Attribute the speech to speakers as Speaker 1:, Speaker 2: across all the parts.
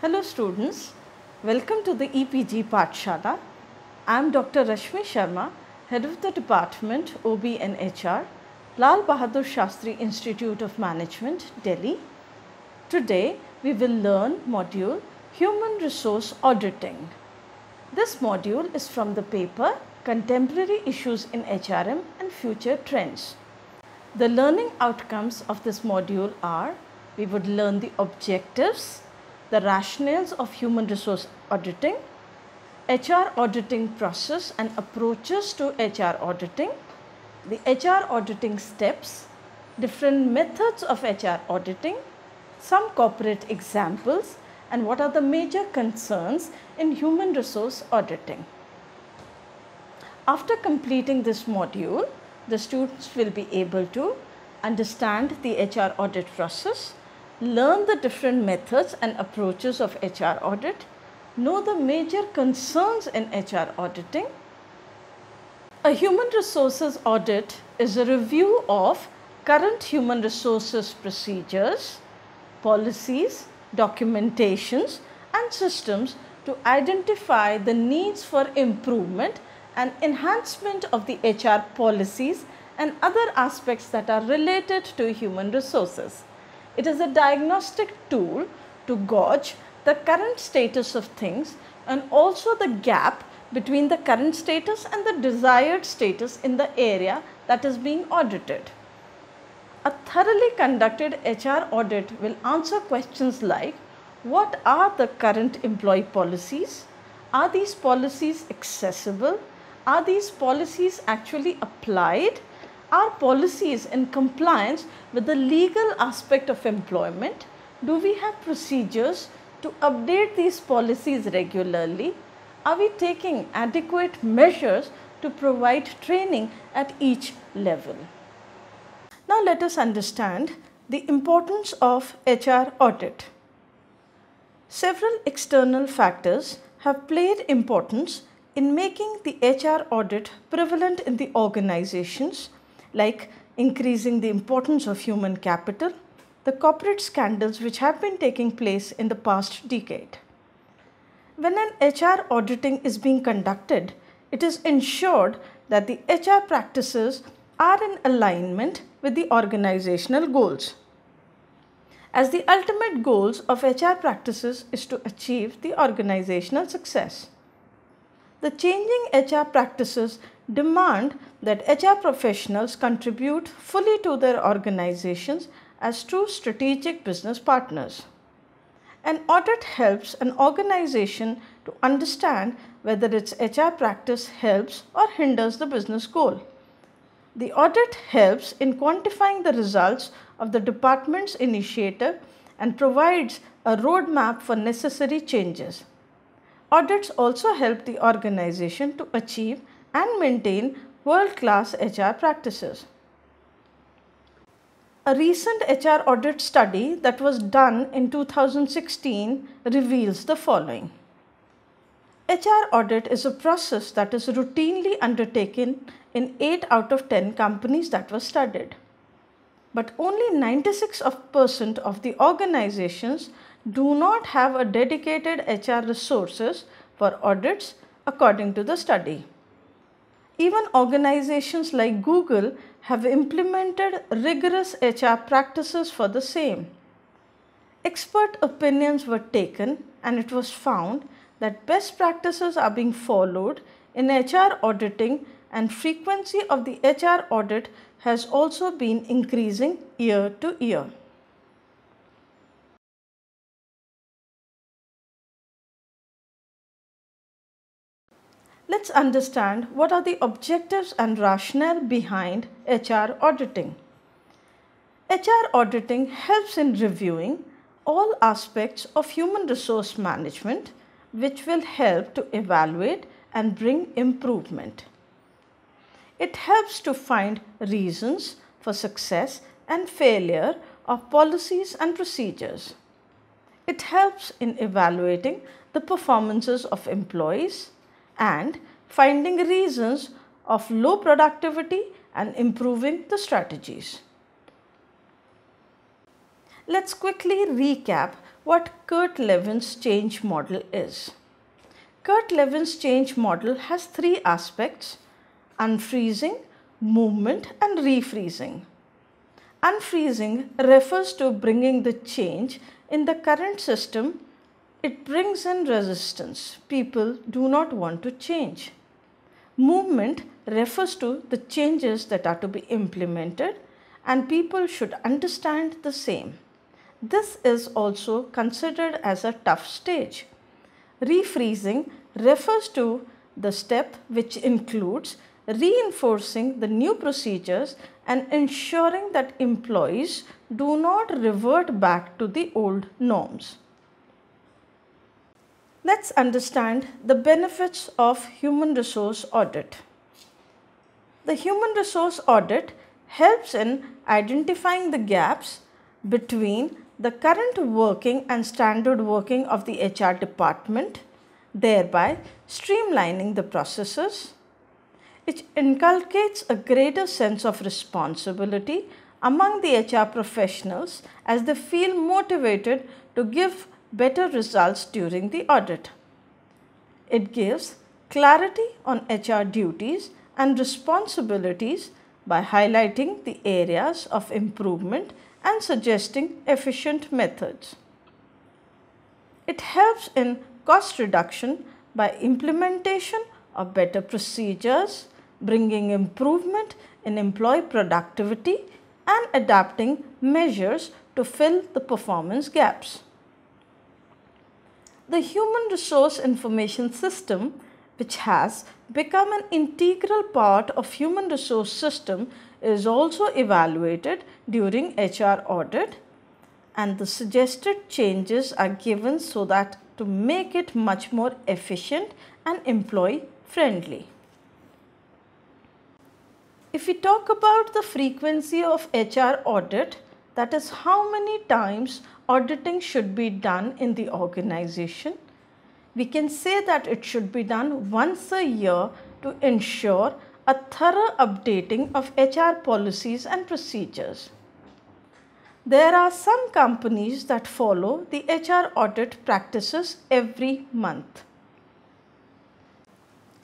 Speaker 1: Hello students, welcome to the EPG Pathshala. I am Dr. Rashmi Sharma, Head of the Department OB and HR, Lal Bahadur Shastri Institute of Management, Delhi. Today we will learn module Human Resource Auditing. This module is from the paper Contemporary Issues in HRM and Future Trends. The learning outcomes of this module are: we would learn the objectives, the rationales of human resource auditing, HR auditing process and approaches to HR auditing, the HR auditing steps, different methods of HR auditing, some corporate examples, and what are the major concerns in human resource auditing. After completing this module, the students will be able to understand the HR audit process, learn the different methods and approaches of HR audit, know the major concerns in HR auditing. A human resources audit is a review of current human resources procedures, policies, documentations and systems to identify the needs for improvement and enhancement of the HR policies and other aspects that are related to human resources. It is a diagnostic tool to gauge the current status of things and also the gap between the current status and the desired status in the area that is being audited. A thoroughly conducted HR audit will answer questions like: what are the current employee policies? Are these policies accessible? Are these policies actually applied? Are policies in compliance with the legal aspect of employment? Do we have procedures to update these policies regularly? Are we taking adequate measures to provide training at each level? Now let us understand the importance of HR audit. Several external factors have played importance in making the HR audit prevalent in the organizations, like increasing the importance of human capital, the corporate scandals which have been taking place in the past decade. When an HR auditing is being conducted, it is ensured that the HR practices are in alignment with the organizational goals, as the ultimate goals of HR practices is to achieve the organizational success. The changing HR practices demand that HR professionals contribute fully to their organizations as true strategic business partners. An audit helps an organization to understand whether its HR practice helps or hinders the business goal. The audit helps in quantifying the results of the department's initiative and provides a roadmap for necessary changes. Audits also help the organization to achieve and maintain world-class HR practices. A recent HR audit study that was done in 2016 reveals the following. HR audit is a process that is routinely undertaken in 8 out of 10 companies that were studied. But only 96% of the organizations do not have a dedicated HR resources for audits according to the study. Even organizations like Google have implemented rigorous HR practices for the same. Expert opinions were taken and it was found that best practices are being followed in HR auditing and frequency of the HR audit has also been increasing year to year. Let's understand what are the objectives and rationale behind HR auditing. HR auditing helps in reviewing all aspects of human resource management, which will help to evaluate and bring improvement. It helps to find reasons for success and failure of policies and procedures. It helps in evaluating the performances of employees and finding reasons of low productivity and improving the strategies. Let's quickly recap what Kurt Levin's change model is. Kurt Levin's change model has three aspects: unfreezing, movement, and refreezing. Unfreezing refers to bringing the change in the current system. It brings in resistance. People do not want to change. Movement refers to the changes that are to be implemented, and people should understand the same. This is also considered as a tough stage. Refreezing refers to the step which includes reinforcing the new procedures and ensuring that employees do not revert back to the old norms. Let's understand the benefits of human resource audit. The human resource audit helps in identifying the gaps between the current working and standard working of the HR department, thereby streamlining the processes. It inculcates a greater sense of responsibility among the HR professionals as they feel motivated to give better results during the audit. It gives clarity on HR duties and responsibilities by highlighting the areas of improvement and suggesting efficient methods. It helps in cost reduction by implementation of better procedures, bringing improvement in employee productivity, and adapting measures to fill the performance gaps. The Human Resource Information System, which has become an integral part of human resource system, is also evaluated during HR audit, and the suggested changes are given so that to make it much more efficient and employee friendly. If we talk about the frequency of HR audit, that is how many times auditing should be done in the organization, we can say that it should be done once a year to ensure a thorough updating of HR policies and procedures. There are some companies that follow the HR audit practices every month.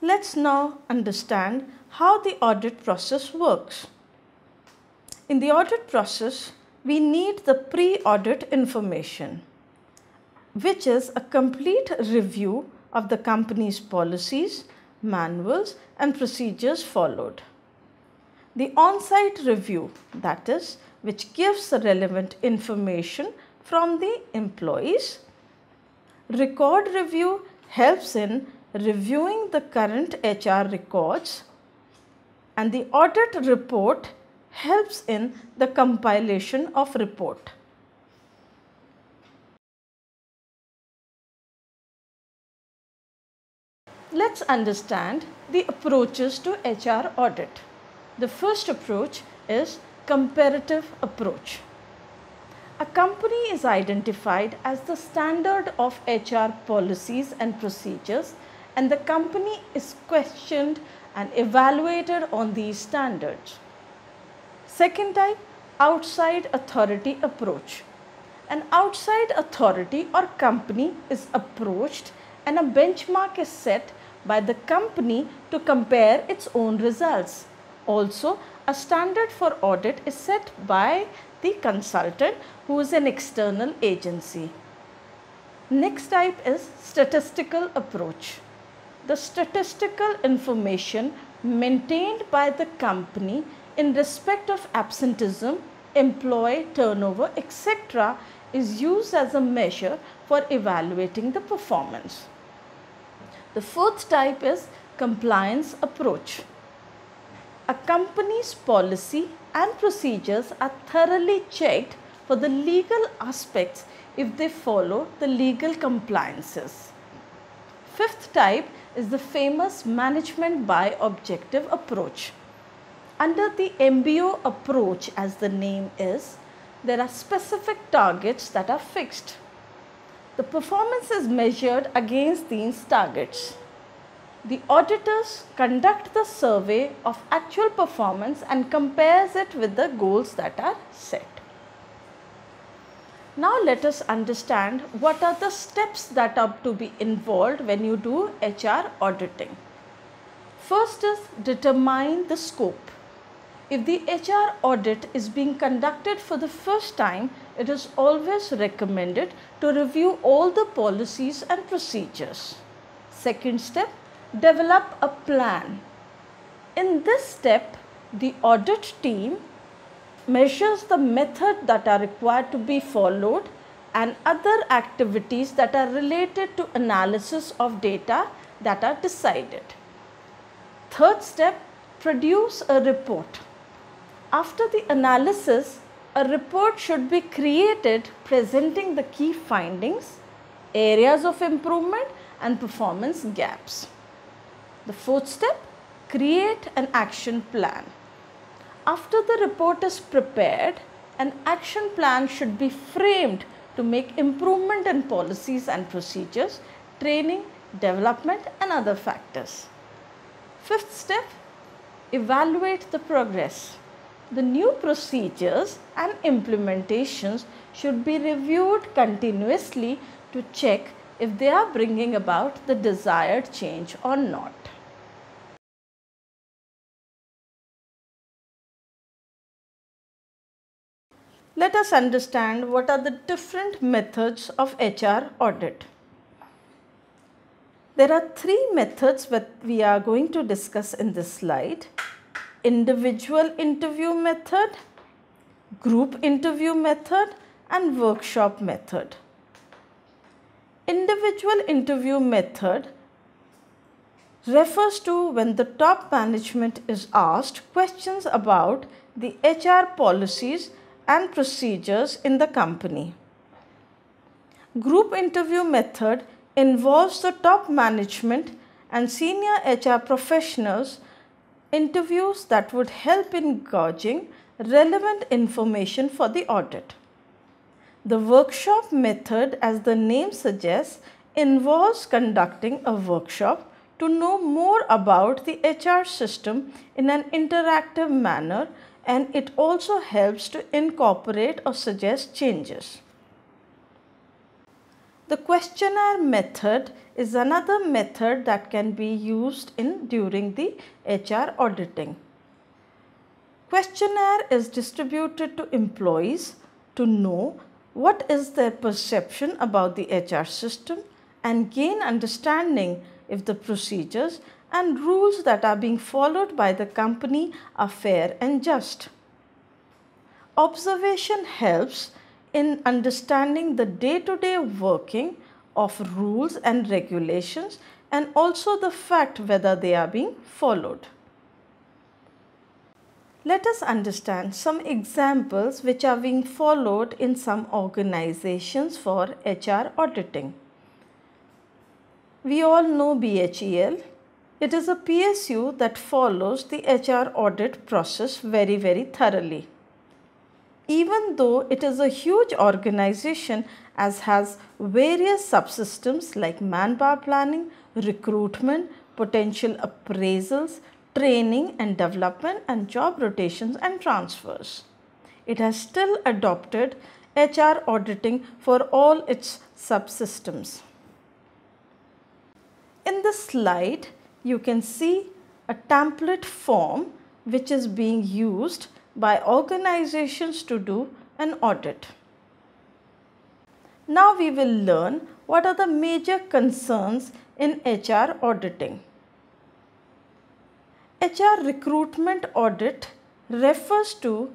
Speaker 1: Let's now understand how the audit process works. In the audit process, we need the pre-audit information, which is a complete review of the company's policies, manuals, and procedures followed. The on-site review, that is, which gives the relevant information from the employees. Record review helps in reviewing the current HR records, and the audit report helps in the compilation of report. Let's understand the approaches to HR audit. The first approach is comparative approach. A company is identified as the standard of HR policies and procedures, and the company is questioned and evaluated on these standards. Second type, outside authority approach. An outside authority or company is approached and a benchmark is set by the company to compare its own results. Also, a standard for audit is set by the consultant, who is an external agency. Next type is statistical approach. The statistical information maintained by the company in respect of absenteeism, employee turnover, etc. is used as a measure for evaluating the performance. The fourth type is compliance approach. A company's policy and procedures are thoroughly checked for the legal aspects if they follow the legal compliances. Fifth type is the famous management by objective approach. Under the MBO approach, as the name is, there are specific targets that are fixed. The performance is measured against these targets. The auditors conduct the survey of actual performance and compares it with the goals that are set. Now let us understand what are the steps that are to be involved when you do HR auditing. First is determine the scope. If the HR audit is being conducted for the first time, it is always recommended to review all the policies and procedures. Second step, develop a plan. In this step, the audit team measures the method that are required to be followed and other activities that are related to analysis of data that are decided. Third step, produce a report. After the analysis, a report should be created presenting the key findings, areas of improvement and performance gaps. The fourth step, create an action plan. After the report is prepared, an action plan should be framed to make improvement in policies and procedures, training, development and other factors. Fifth step, evaluate the progress. The new procedures and implementations should be reviewed continuously to check if they are bringing about the desired change or not. Let us understand what are the different methods of HR audit. There are three methods that we are going to discuss in this slide. Individual interview method, group interview method and workshop method. Individual interview method refers to when the top management is asked questions about the HR policies and procedures in the company. Group interview method involves the top management and senior HR professionals interviews that would help in gauging relevant information for the audit. The workshop method, as the name suggests, involves conducting a workshop to know more about the HR system in an interactive manner, and it also helps to incorporate or suggest changes. The questionnaire method is another method that can be used during the HR auditing. Questionnaire is distributed to employees to know what is their perception about the HR system and gain understanding if the procedures and rules that are being followed by the company are fair and just. Observation helps in understanding the day-to-day working of rules and regulations and also the fact whether they are being followed. Let us understand some examples which are being followed in some organizations for HR auditing. We all know BHEL. It is a PSU that follows the HR audit process very thoroughly. Even though it is a huge organization as has various subsystems like manpower planning, recruitment, potential appraisals, training and development and job rotations and transfers. It has still adopted HR auditing for all its subsystems. In this slide, you can see a template form which is being used by organizations to do an audit. Now we will learn what are the major concerns in HR auditing. HR recruitment audit refers to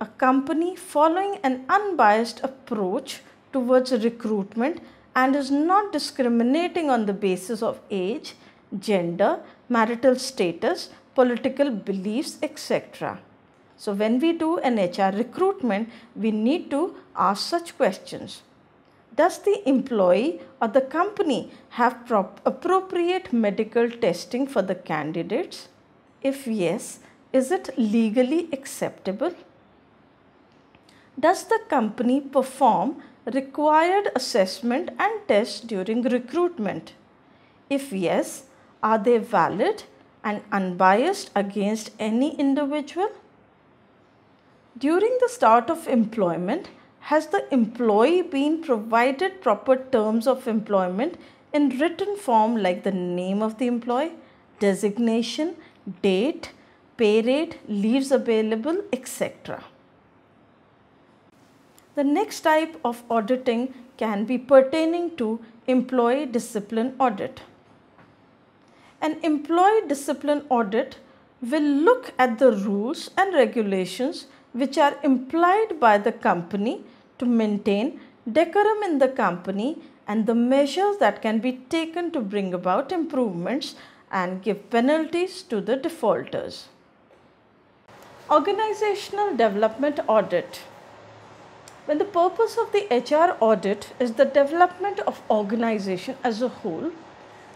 Speaker 1: a company following an unbiased approach towards recruitment and is not discriminating on the basis of age, gender, marital status, political beliefs, etc. So when we do an HR recruitment, we need to ask such questions. Does the employee or the company have appropriate medical testing for the candidates? If yes, is it legally acceptable? Does the company perform required assessment and tests during recruitment? If yes, are they valid and unbiased against any individual? During the start of employment, has the employee been provided proper terms of employment in written form like the name of the employee, designation, date, pay rate, leaves available, etc. The next type of auditing can be pertaining to employee discipline audit. An employee discipline audit will look at the rules and regulations which are implied by the company to maintain decorum in the company and the measures that can be taken to bring about improvements and give penalties to the defaulters. Organizational development audit. When the purpose of the HR audit is the development of organization as a whole,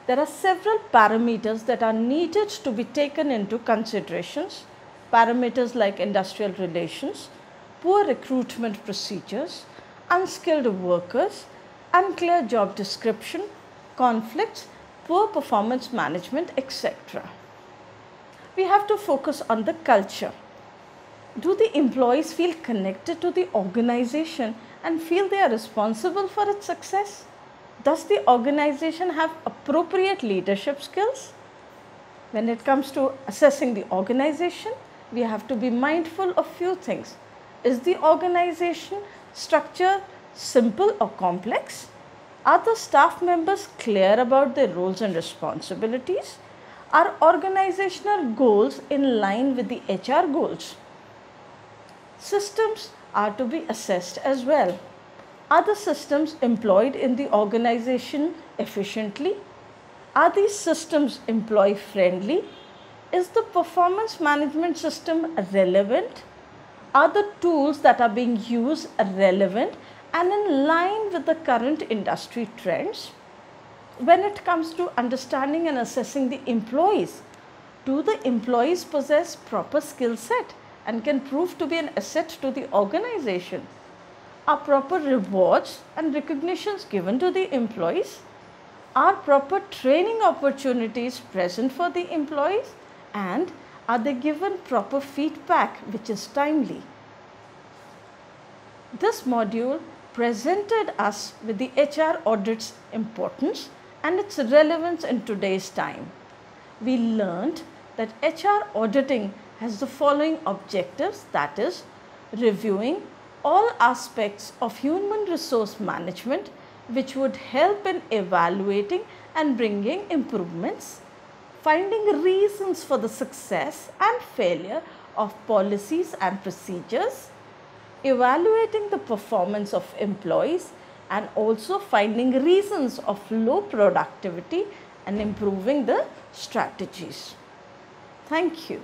Speaker 1: there are several parameters that are needed to be taken into considerations. Parameters like industrial relations, poor recruitment procedures, unskilled workers, unclear job description, conflicts, poor performance management, etc. We have to focus on the culture. Do the employees feel connected to the organization and feel they are responsible for its success? Does the organization have appropriate leadership skills? When it comes to assessing the organization, we have to be mindful of few things. Is the organization structure simple or complex? Are the staff members clear about their roles and responsibilities? Are organizational goals in line with the HR goals? Systems are to be assessed as well. Are the systems employed in the organization efficiently? Are these systems employee friendly? Is the performance management system relevant? Are the tools that are being used relevant and in line with the current industry trends? When it comes to understanding and assessing the employees, do the employees possess proper skill set and can prove to be an asset to the organization? Are proper rewards and recognitions given to the employees? Are proper training opportunities present for the employees? And are they given proper feedback which is timely? This module presented us with the HR audit's importance and its relevance in today's time. We learned that HR auditing has the following objectives, that is, reviewing all aspects of human resource management which would help in evaluating and bringing improvements, finding reasons for the success and failure of policies and procedures, evaluating the performance of employees and also finding reasons of low productivity and improving the strategies. Thank you.